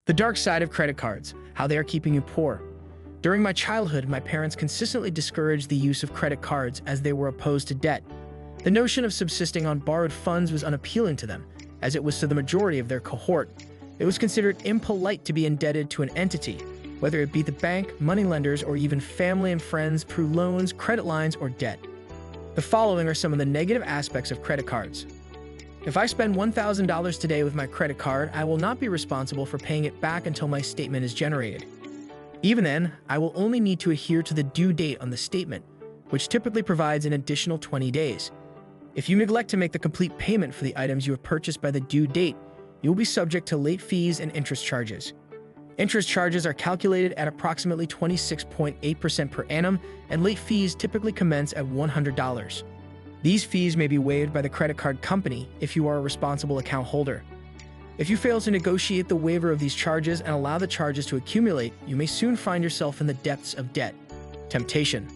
The dark side of credit cards, how they are keeping you poor. During my childhood, my parents consistently discouraged the use of credit cards as they were opposed to debt. The notion of subsisting on borrowed funds was unappealing to them, as it was to the majority of their cohort. It was considered impolite to be indebted to an entity, whether it be the bank, moneylenders, or even family and friends through loans, credit lines, or debt. The following are some of the negative aspects of credit cards. If I spend $1,000 today with my credit card, I will not be responsible for paying it back until my statement is generated. Even then, I will only need to adhere to the due date on the statement, which typically provides an additional 20 days. If you neglect to make the complete payment for the items you have purchased by the due date, you will be subject to late fees and interest charges. Interest charges are calculated at approximately 26.8% per annum, and late fees typically commence at $100. These fees may be waived by the credit card company if you are a responsible account holder. If you fail to negotiate the waiver of these charges and allow the charges to accumulate, you may soon find yourself in the depths of debt. Temptation.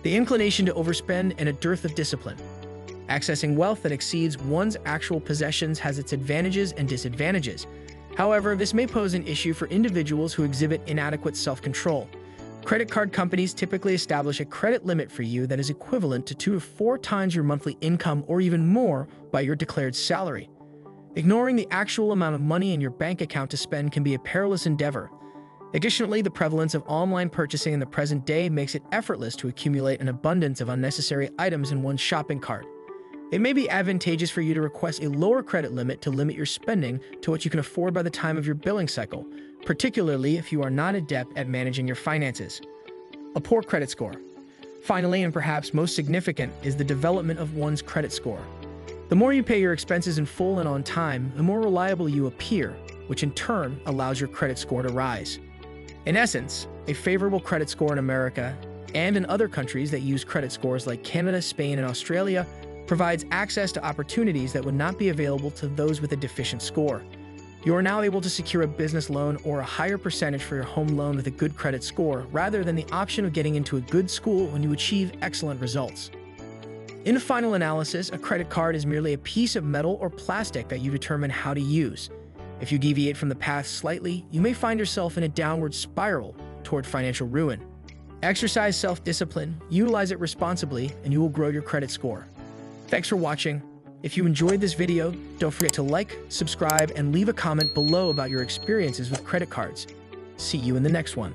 The inclination to overspend and a dearth of discipline. Accessing wealth that exceeds one's actual possessions has its advantages and disadvantages. However, this may pose an issue for individuals who exhibit inadequate self-control. Credit card companies typically establish a credit limit for you that is equivalent to 2 to 4 times your monthly income or even more by your declared salary. Ignoring the actual amount of money in your bank account to spend can be a perilous endeavor. Additionally, the prevalence of online purchasing in the present day makes it effortless to accumulate an abundance of unnecessary items in one's shopping cart. It may be advantageous for you to request a lower credit limit to limit your spending to what you can afford by the time of your billing cycle, particularly if you are not adept at managing your finances. A poor credit score. Finally, and perhaps most significant, is the development of one's credit score. The more you pay your expenses in full and on time, the more reliable you appear, which in turn allows your credit score to rise. In essence, a favorable credit score in America and in other countries that use credit scores like Canada, Spain, and Australia provides access to opportunities that would not be available to those with a deficient score. You are now able to secure a business loan or a higher percentage for your home loan with a good credit score, rather than the option of getting into a good school when you achieve excellent results. In final analysis, a credit card is merely a piece of metal or plastic that you determine how to use. If you deviate from the path slightly, you may find yourself in a downward spiral toward financial ruin. Exercise self-discipline, utilize it responsibly, and you will grow your credit score. Thanks for watching. If you enjoyed this video, don't forget to like, subscribe, and leave a comment below about your experiences with credit cards. See you in the next one.